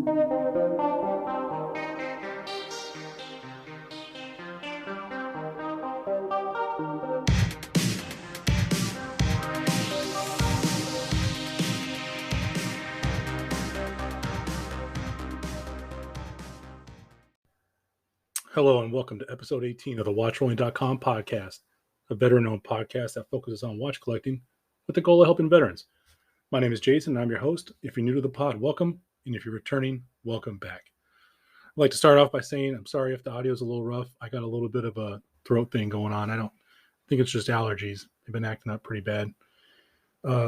Hello and welcome to episode 18 of the WatchRolling.com podcast, a veteran-owned podcast that focuses on watch collecting with the goal of helping veterans. My name is Jason and I'm your host. If you're new to the pod, welcome. And if you're returning, welcome back. I'd like to start off by saying I'm sorry if the audio is a little rough. I got a little bit of a throat thing going on. I don't think it's just allergies. They've been acting up pretty bad.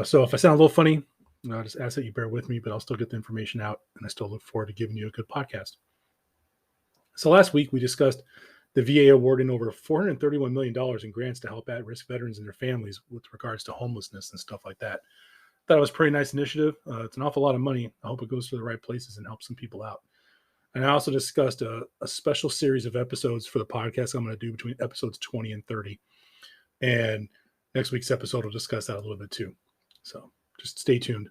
So if I sound a little funny, I just ask that you bear with me, but I'll still get the information out and I still look forward to giving you a good podcast. So last week we discussed the VA awarding over $431 million in grants to help at-risk veterans and their families with regards to homelessness and stuff like that. Thought it was a pretty nice initiative. It's an awful lot of money. I hope it goes to the right places and helps some people out. And I also discussed a special series of episodes for the podcast I'm going to do between episodes 20 and 30. And next week's episode will discuss that a little bit too. So just stay tuned.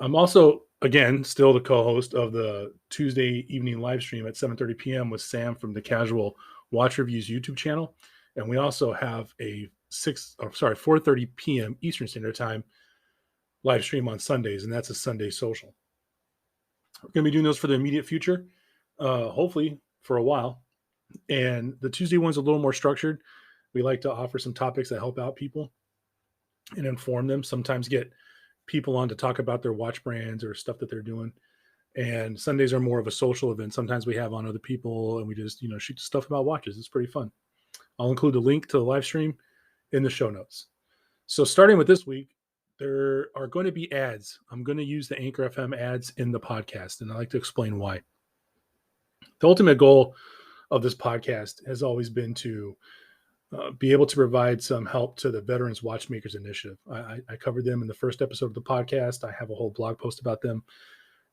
I'm also, again, still the co-host of the Tuesday evening live stream at 7:30 p.m. with Sam from the Casual Watch Reviews YouTube channel. And we also have a 4:30 p.m. Eastern Standard Time live stream on Sundays, and that's a Sunday social. We're going to be doing those for the immediate future, hopefully for a while. And the Tuesday one's a little more structured. We like to offer some topics that help out people and inform them, sometimes get people on to talk about their watch brands or stuff that they're doing. And Sundays are more of a social event. Sometimes we have on other people and we just, shoot stuff about watches. It's pretty fun. I'll include a link to the live stream in the show notes. So starting with this week, there are going to be ads. I'm going to use the Anchor FM ads in the podcast, and I'd like to explain why. The ultimate goal of this podcast has always been to be able to provide some help to the Veterans Watchmakers Initiative. I covered them in the first episode of the podcast. I have a whole blog post about them.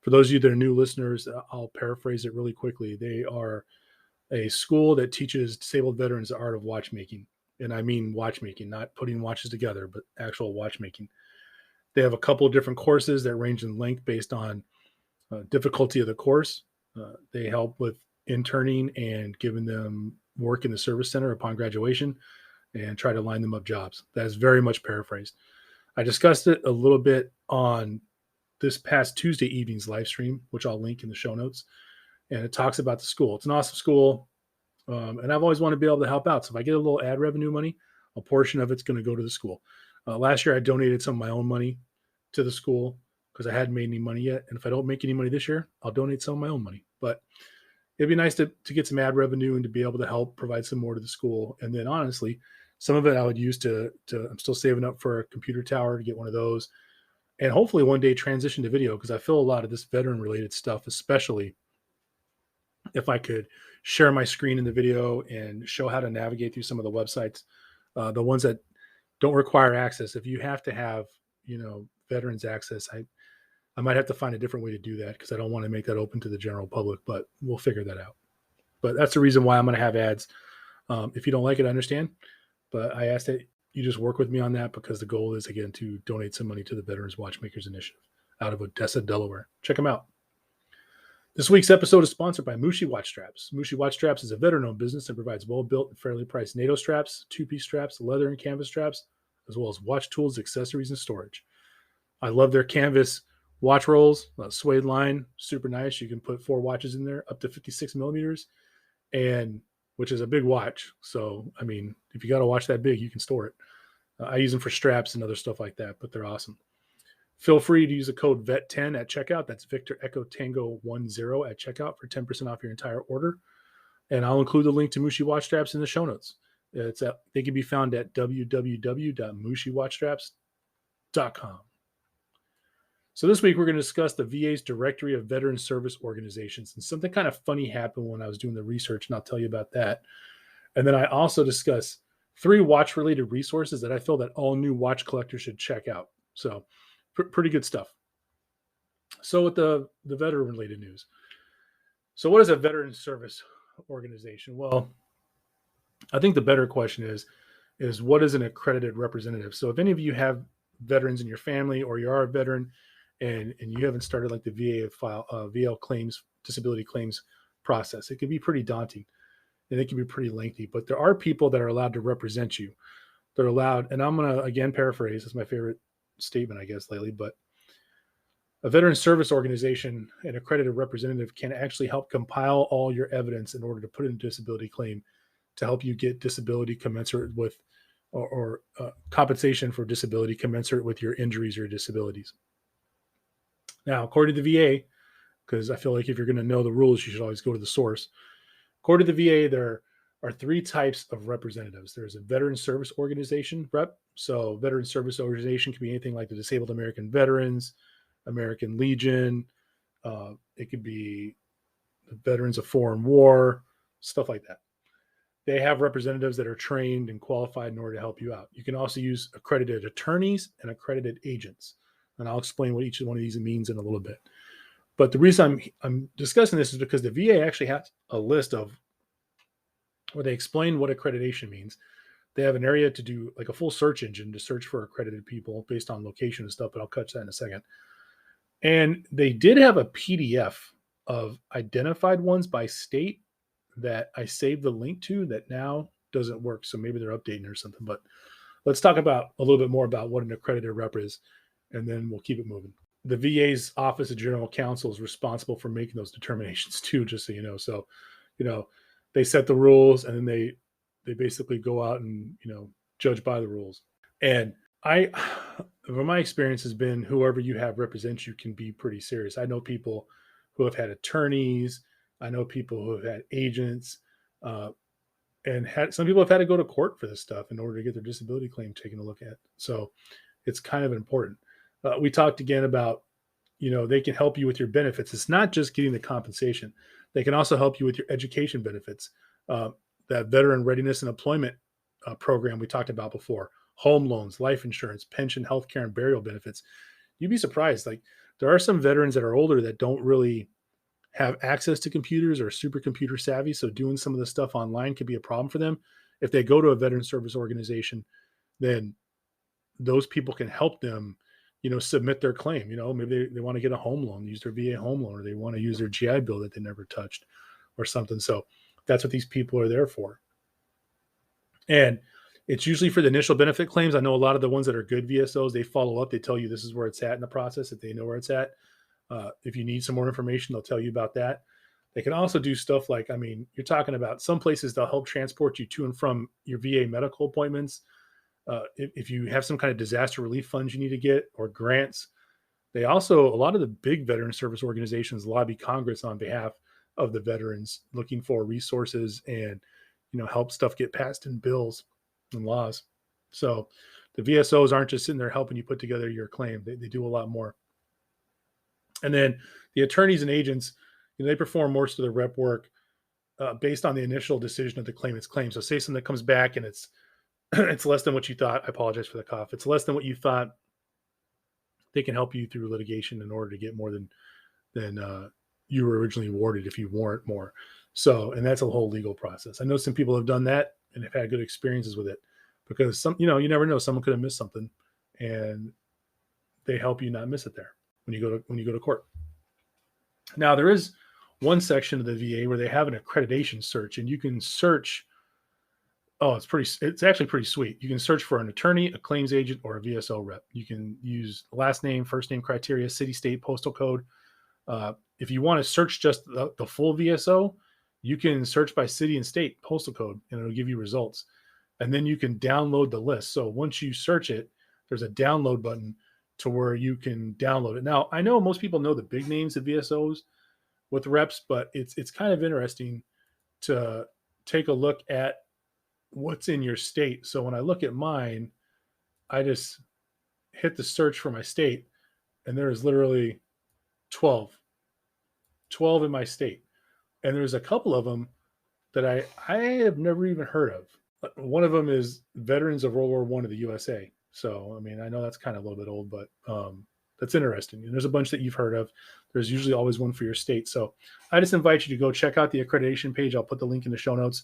For those of you that are new listeners, I'll paraphrase it really quickly. They are a school that teaches disabled veterans the art of watchmaking. And I mean watchmaking, not putting watches together, but actual watchmaking. They have a couple of different courses that range in length based on difficulty of the course. They help with interning and giving them work in the service center upon graduation and try to line them up jobs. That is very much paraphrased. I discussed it a little bit on this past Tuesday evening's live stream, which I'll link in the show notes. And it talks about the school. It's an awesome school. And I've always wanted to be able to help out. So if I get a little ad revenue money, a portion of it's going to go to the school. Last year, I donated some of my own money to the school because I hadn't made any money yet. And if I don't make any money this year, I'll donate some of my own money. But it'd be nice to get some ad revenue and to be able to help provide some more to the school. And then honestly, some of it I would use to I'm still saving up for a computer tower to get one of those. And hopefully one day transition to video, because I feel a lot of this veteran related stuff, especially if I could share my screen in the video and show how to navigate through some of the websites, the ones that don't require access. If you have to have, veterans access, I might have to find a different way to do that because I don't want to make that open to the general public, but we'll figure that out. But that's the reason why I'm going to have ads. If you don't like it, I understand. But I ask that you just work with me on that because the goal is, again, to donate some money to the Veterans Watchmakers Initiative out of Odessa, Delaware. Check them out. This week's episode is sponsored by Mushi Watch Straps. Mushi Watch Straps is a veteran-owned business that provides well-built and fairly priced NATO straps, two-piece straps, leather and canvas straps, as well as watch tools, accessories, and storage. I love their canvas watch rolls, suede line, super nice. You can put 4 watches in there, up to 56 millimeters, and which is a big watch. So, I mean, if you got a watch that big, you can store it. I use them for straps and other stuff like that, but they're awesome. Feel free to use the code VET10 at checkout. That's Victor Echo Tango 10 at checkout for 10% off your entire order. And I'll include the link to Mushi Watch Straps in the show notes. They can be found at www.mushiwatchstraps.com. So this week, we're going to discuss the VA's Directory of Veteran Service Organizations. And something kind of funny happened when I was doing the research, and I'll tell you about that. And then I also discuss 3 watch-related resources that I feel that all new watch collectors should check out. So pretty good stuff. So with the veteran-related news. So what is a veteran service organization? Well, I think the better question is what is an accredited representative? So if any of you have veterans in your family or you are a veteran and you haven't started like the VL claims, disability claims process, it can be pretty daunting and it can be pretty lengthy. But there are people that are allowed to represent you. They're allowed, and I'm going to again paraphrase. It's my favorite statement, I guess, lately. But a veteran service organization, an accredited representative, can actually help compile all your evidence in order to put in a disability claim to help you get disability commensurate with, or compensation for disability commensurate with your injuries or disabilities. Now, according to the VA, because I feel like if you're going to know the rules, you should always go to the source. According to the VA, there are three types of representatives. There's a veteran service organization rep. So veteran service organization can be anything like the Disabled American Veterans, American Legion. It could be the Veterans of Foreign War, stuff like that. They have representatives that are trained and qualified in order to help you out. You can also use accredited attorneys and accredited agents. And I'll explain what each one of these means in a little bit. But the reason I'm discussing this is because the VA actually has a list of where they explain what accreditation means. They have an area to do like a full search engine to search for accredited people based on location and stuff, but I'll catch that in a second. And they did have a PDF of identified ones by state that I saved the link to that now doesn't work. So maybe they're updating or something. But let's talk about a little bit more about what an accredited rep is, and then we'll keep it moving. The VA's Office of General Counsel is responsible for making those determinations too, just so you know. So, they set the rules, and then they basically go out and, judge by the rules. And from my experience has been, whoever you have represent you can be pretty serious. I know people who have had attorneys. I know people who have had agents, and some people have had to go to court for this stuff in order to get their disability claim taken a look at. So it's kind of important. We talked again about, they can help you with your benefits. It's not just getting the compensation. They can also help you with your education benefits. That Veteran Readiness and Employment program we talked about before, home loans, life insurance, pension, healthcare, and burial benefits. You'd be surprised. Like, there are some veterans that are older that don't really have access to computers or super computer savvy. So doing some of the stuff online could be a problem for them. If they go to a veteran service organization, then those people can help them, submit their claim. Maybe they want to get a home loan, use their VA home loan, or they want to use their GI Bill that they never touched or something. So that's what these people are there for. And it's usually for the initial benefit claims. I know a lot of the ones that are good VSOs, they follow up. They tell you this is where it's at in the process, if they know where it's at. If you need some more information, they'll tell you about that. They can also do stuff like, you're talking about some places they'll help transport you to and from your VA medical appointments. If you have some kind of disaster relief funds you need to get, or grants, a lot of the big veteran service organizations lobby Congress on behalf of the veterans, looking for resources and, help stuff get passed in bills and laws. So the VSOs aren't just sitting there helping you put together your claim. They do a lot more. And then the attorneys and agents, they perform most of the rep work based on the initial decision of the claimant's claim. So say something comes back and it's it's less than what you thought. I apologize for the cough. It's less than what you thought. They can help you through litigation in order to get more than you were originally awarded if you warrant more. So, and that's a whole legal process. I know some people have done that and have had good experiences with it, because you never know, someone could have missed something, and they help you not miss it there when you go to court. Now, there is one section of the VA where they have an accreditation search, and you can search. Oh, it's actually pretty sweet. You can search for an attorney, a claims agent, or a VSO rep. You can use last name, first name criteria, city, state, postal code. If you want to search just the full VSO, you can search by city and state postal code, and it'll give you results. And then you can download the list. So once you search it, there's a download button to where you can download it. Now, I know most people know the big names of VSOs with reps, but it's kind of interesting to take a look at what's in your state. So when I look at mine, I just hit the search for my state, and there's literally 12 in my state. And there's a couple of them that I have never even heard of. One of them is Veterans of World War I of the USA. So, I know that's kind of a little bit old, but that's interesting. And there's a bunch that you've heard of. There's usually always one for your state. So I just invite you to go check out the accreditation page. I'll put the link in the show notes,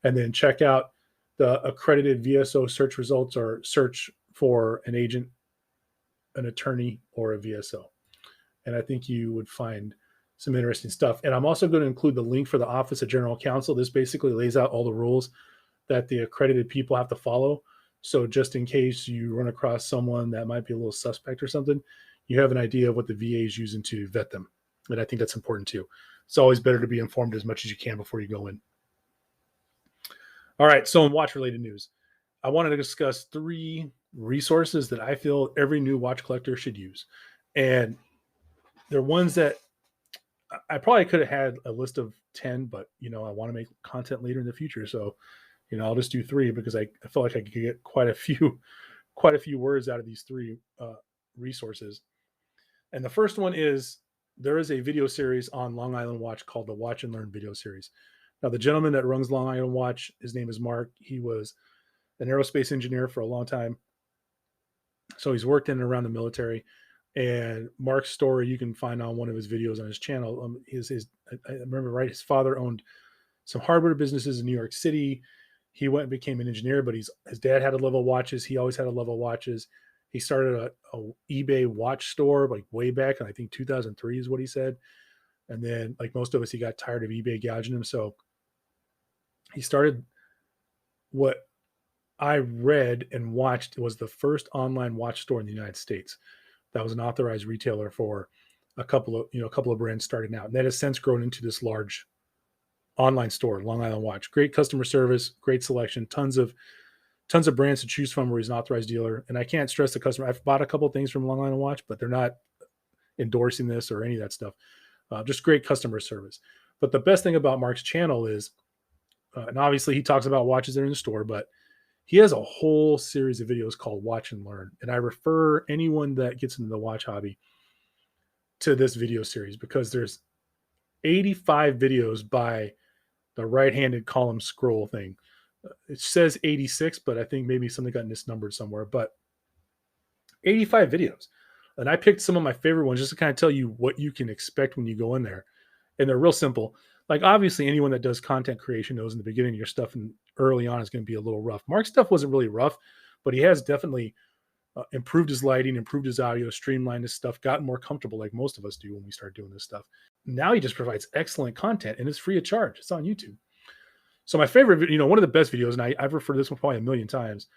and then check out the accredited VSO search results, or search for an agent, an attorney, or a VSO. and I think you would find some interesting stuff. And I'm also going to include the link for the Office of General Counsel. This basically lays out all the rules that the accredited people have to follow. So just in case you run across someone that might be a little suspect or something, you have an idea of what the VA is using to vet them. And I think that's important too. It's always better to be informed as much as you can before you go in. All right, so in watch related news, I wanted to discuss 3 resources that I feel every new watch collector should use. And they're ones that I probably could have had a list of 10, but I want to make content later in the future. So, I'll just do 3 because I feel like I could get quite a few words out of these 3 resources. And the first one is, there is a video series on Long Island Watch called the Watch and Learn video series. Now, the gentleman that runs Long Island Watch, his name is Mark. He was an aerospace engineer for a long time. So he's worked in and around the military. And Mark's story you can find on one of his videos on his channel. I remember right, his father owned some hardware businesses in New York City. He went and became an engineer, but his dad had a love of watches. He always had a love of watches. He started a eBay watch store like way back, and I think 2003 is what he said. And then, like most of us, he got tired of eBay gouging him, so he started what I read and watched was the first online watch store in the United States that was an authorized retailer for a couple of brands starting out. And that has since grown into this large online store, Long Island Watch. Great customer service, great selection, tons of brands to choose from where he's an authorized dealer. And I can't stress the customer. I've bought a couple of things from Long Island Watch, but they're not endorsing this or any of that stuff. Just great customer service. But the best thing about Mark's channel is, and obviously he talks about watches that are in the store, but he has a whole series of videos called Watch and Learn. And I refer anyone that gets into the watch hobby to this video series because there's 85 videos by the right-handed column scroll thing. It says 86, but I think maybe something got misnumbered somewhere. But 85 videos. And I picked some of my favorite ones just to kind of tell you what you can expect when you go in there. And they're real simple. Like, obviously, anyone that does content creation knows in the beginning your stuff and early on is going to be a little rough. Mark's stuff wasn't really rough, but he has definitely improved his lighting, improved his audio, streamlined his stuff, gotten more comfortable like most of us do when we start doing this stuff. Now he just provides excellent content, and it's free of charge. It's on YouTube. So my favorite, one of the best videos, and I've referred to this one probably a million times,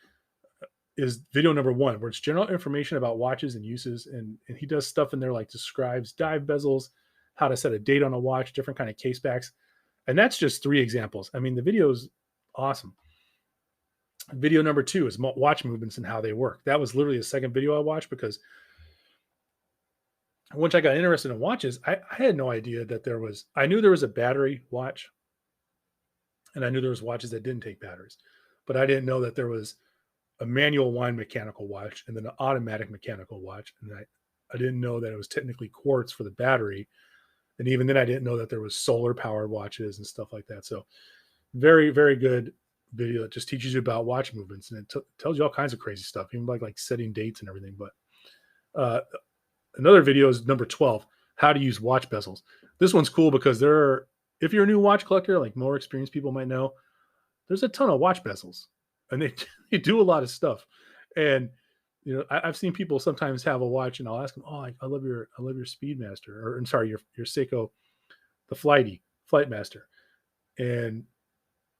is video number 1, where it's general information about watches and uses. And he does stuff in there like describes dive bezels, how to set a date on a watch, different kind of case backs. And that's just 3 examples. I mean, the video is awesome. Video number 2 is watch movements and how they work. That was literally the second video I watched because once I got interested in watches, I had no idea that I knew there was a battery watch, and I knew there was watches that didn't take batteries, but I didn't know that there was a manual wind mechanical watch and then an automatic mechanical watch. And I didn't know that it was technically quartz for the battery. And even then I didn't know that there was solar powered watches and stuff like that. So very, very good video that just teaches you about watch movements, and it tells you all kinds of crazy stuff, even like setting dates and everything. But another video is number 12, how to use watch bezels. This one's cool because if you're a new watch collector, like more experienced people might know, there's a ton of watch bezels, and they do a lot of stuff. And I've seen people sometimes have a watch, and I'll ask them, "Oh, I love your Speedmaster, or I'm sorry, your Seiko, the Flightmaster," and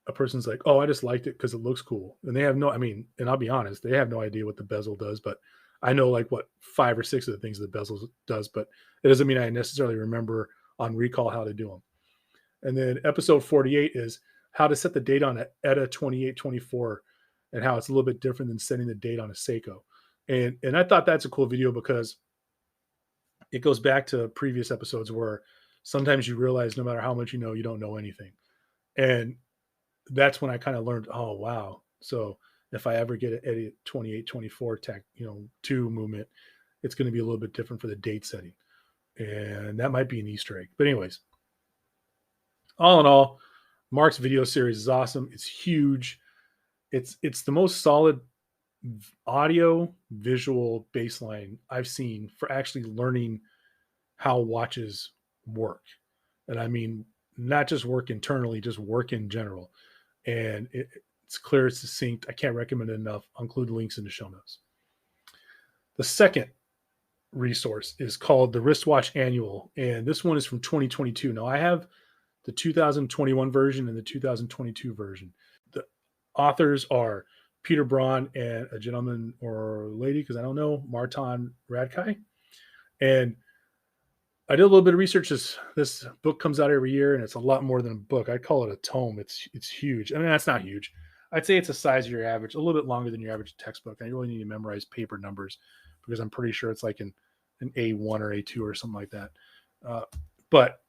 a person's like, "Oh, I just liked it because it looks cool," and they have and I'll be honest, they have no idea what the bezel does, but I know like what 5 or 6 of the things the bezel does, but it doesn't mean I necessarily remember on recall how to do them. And then episode 48 is how to set the date on an ETA 2824 and how it's a little bit different than setting the date on a Seiko. And I thought that's a cool video because it goes back to previous episodes where sometimes you realize no matter how much you know, you don't know anything. And that's when I kind of learned, oh, wow. So if I ever get an ETA 2824 2 movement, it's going to be a little bit different for the date setting. And that might be an Easter egg. But anyways, all in all, Mark's video series is awesome. It's huge. It's the most solid audio visual baseline I've seen for actually learning how watches work. And I mean, not just work internally, just work in general. And it's clear, it's succinct. I can't recommend it enough. I'll include links in the show notes. The second resource is called the Wristwatch Annual, and this one is from 2022. Now, I have the 2021 version and the 2022 version. The authors are Peter Braun and a gentleman or lady, because I don't know, Martin Radkai. And I did a little bit of research. This book comes out every year, and it's a lot more than a book. I'd call it a tome. It's huge. I mean, that's not huge. I'd say it's the size of your average, a little bit longer than your average textbook. And you really need to memorize paper numbers because I'm pretty sure it's like an A1 or A2 or something like that. But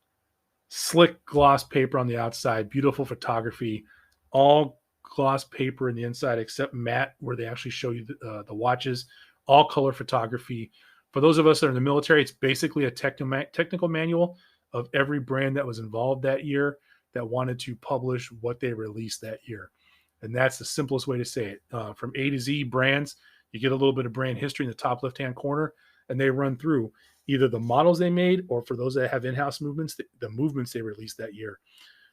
slick gloss paper on the outside, beautiful photography, all gloss paper in the inside except matte, where they actually show you the watches, all color photography. For those of us that are in the military, it's basically a technical manual of every brand that was involved that year that wanted to publish what they released that year. And that's the simplest way to say it. From A to Z brands, you get a little bit of brand history in the top left-hand corner, and they run through either the models they made or, for those that have in-house movements, the movements they released that year.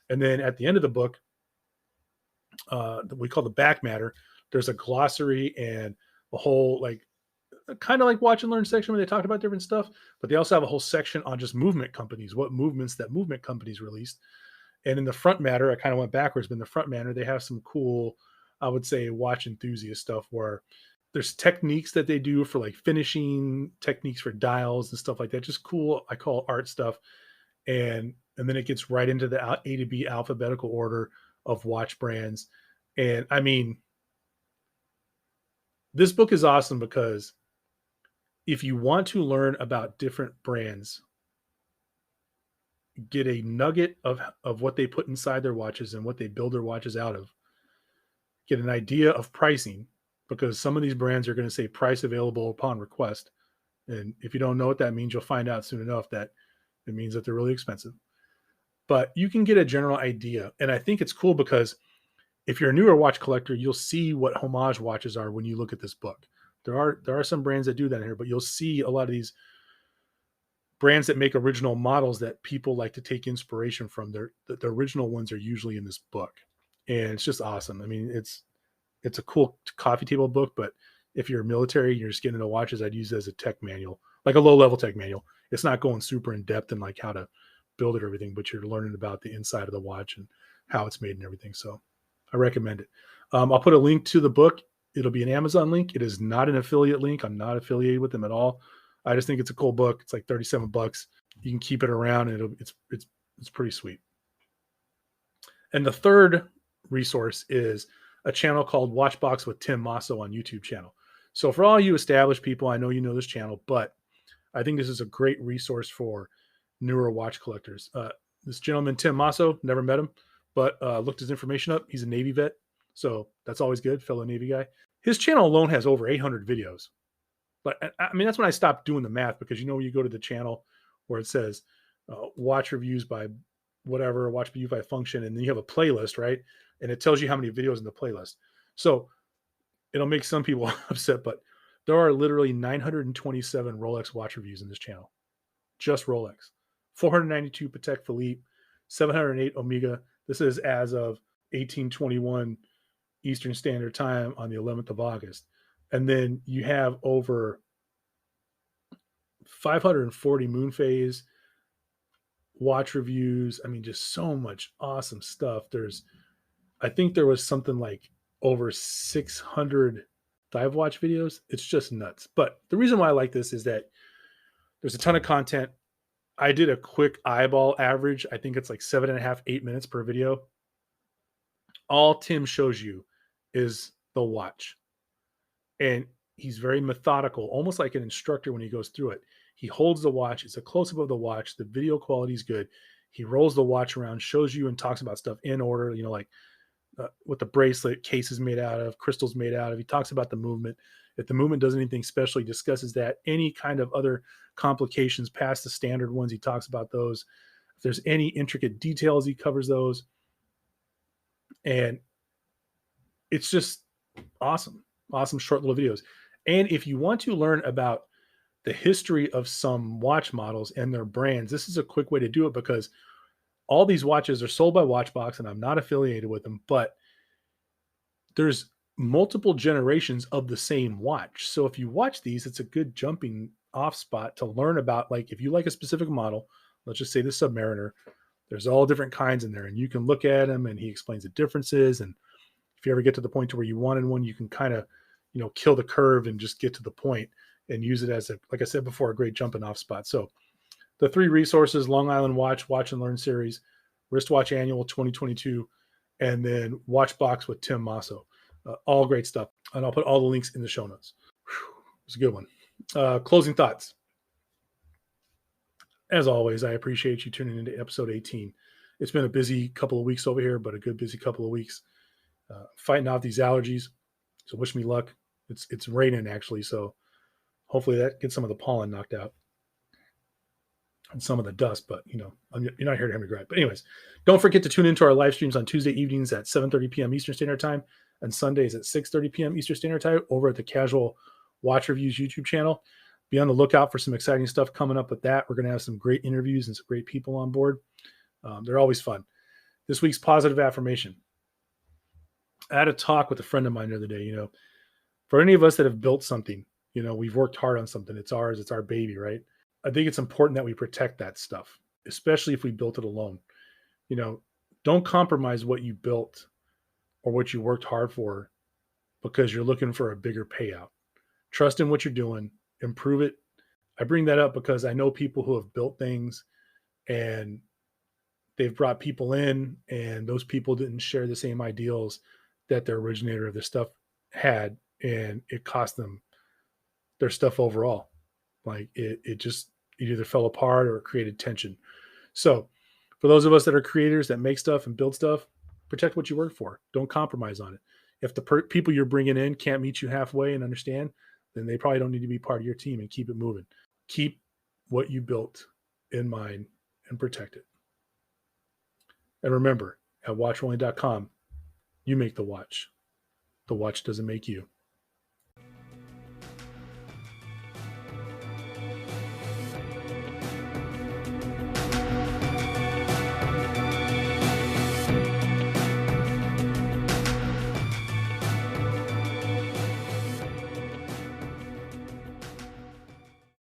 And then at the end of the book, we call the back matter, there's a glossary and a whole, like, kind of like watch and learn section where they talk about different stuff, but they also have a whole section on just movement companies, what movements that movement companies released. And in the front matter, I kind of went backwards, but in the front matter, they have some cool, I would say, watch enthusiast stuff where there's techniques that they do for like finishing, techniques for dials and stuff like that. Just cool, I call art stuff. And then it gets right into the A to B alphabetical order of watch brands. And I mean, this book is awesome because if you want to learn about different brands, get a nugget of what they put inside their watches and what they build their watches out of, get an idea of pricing, because some of these brands are going to say price available upon request. And if you don't know what that means, you'll find out soon enough that it means that they're really expensive. But you can get a general idea. And I think it's cool because if you're a newer watch collector, you'll see what homage watches are when you look at this book. There are some brands that do that in here, but you'll see a lot of these brands that make original models that people like to take inspiration from. The original ones are usually in this book, and it's just awesome. I mean, it's a cool coffee table book, but if you're military and you're just getting into watches, I'd use it as a tech manual, like a low-level tech manual. It's not going super in depth and like how to build it or everything, but you're learning about the inside of the watch and how it's made and everything. So I recommend it. I'll put a link to the book. It'll be an Amazon link. It is not an affiliate link. I'm not affiliated with them at all. I just think it's a cool book. It's like $37. You can keep it around, and it's pretty sweet. And the third resource is a channel called Watchbox with Tim Masso on YouTube channel. So for all you established people, I know you know this channel, but I think this is a great resource for newer watch collectors. This gentleman, Tim Masso, never met him, but looked his information up. He's a Navy vet, so that's always good, fellow Navy guy. His channel alone has over 800 videos. But I mean, that's when I stopped doing the math, because you go to the channel where it says watch reviews by whatever, watch review by function, and then you have a playlist, right? And it tells you how many videos in the playlist. So it'll make some people upset, but there are literally 927 Rolex watch reviews in this channel. Just Rolex. 492 Patek Philippe, 708 Omega. This is as of 1821 Eastern Standard Time on the 11th of August. And then you have over 540 moon phase watch reviews. I mean, just so much awesome stuff. I think there was something like over 600 dive watch videos. It's just nuts. But the reason why I like this is that there's a ton of content. I did a quick eyeball average. I think it's like 7.5, 8 minutes per video. All Tim shows you is the watch. And he's very methodical, almost like an instructor when he goes through it. He holds the watch. It's a close-up of the watch. The video quality is good. He rolls the watch around, shows you and talks about stuff in order, like what the bracelet case is made out of, crystals made out of. He talks about the movement. If the movement does anything special, he discusses that. Any kind of other complications past the standard ones, he talks about those. If there's any intricate details, he covers those. And it's just awesome. Awesome short little videos. And if you want to learn about the history of some watch models and their brands, this is a quick way to do it, because all these watches are sold by Watchbox, and I'm not affiliated with them, but there's multiple generations of the same watch. So if you watch these, it's a good jumping off spot to learn about, like, if you like a specific model, let's just say the Submariner, there's all different kinds in there, and you can look at them and he explains the differences. And if you ever get to the point to where you wanted one, you can kind of, kill the curve and just get to the point and use it as, like I said before, a great jumping off spot. So the 3 resources: Long Island Watch and Learn series, Wristwatch Annual 2022, and then Watchbox with Tim Masso. All great stuff. And I'll put all the links in the show notes. It's a good one. Closing thoughts. As always, I appreciate you tuning into episode 18. It's been a busy couple of weeks over here, but a good busy couple of weeks. Fighting out these allergies. So wish me luck. It's raining actually, so hopefully that gets some of the pollen knocked out and some of the dust. But you're not here to hear me gripe. But anyways, don't forget to tune into our live streams on Tuesday evenings at 7:30 p.m. Eastern Standard Time and Sundays at 6:30 p.m. Eastern Standard Time over at the Casual Watch Reviews YouTube channel. Be on the lookout for some exciting stuff coming up with that. We're going to have some great interviews and some great people on board. They're always fun. This week's positive affirmation. I had a talk with a friend of mine the other day. For any of us that have built something, we've worked hard on something. It's ours. It's our baby, right? I think it's important that we protect that stuff, especially if we built it alone. Don't compromise what you built or what you worked hard for because you're looking for a bigger payout. Trust in what you're doing, improve it. I bring that up because I know people who have built things and they've brought people in, and those people didn't share the same ideals that the originator of the stuff had, and it cost them their stuff overall. Like it either fell apart or it created tension. So for those of us that are creators that make stuff and build stuff, protect what you work for. Don't compromise on it. If the people you're bringing in can't meet you halfway and understand, then they probably don't need to be part of your team, and keep it moving. Keep what you built in mind and protect it. And remember, at watchrolling.com, you make the watch. The watch doesn't make you.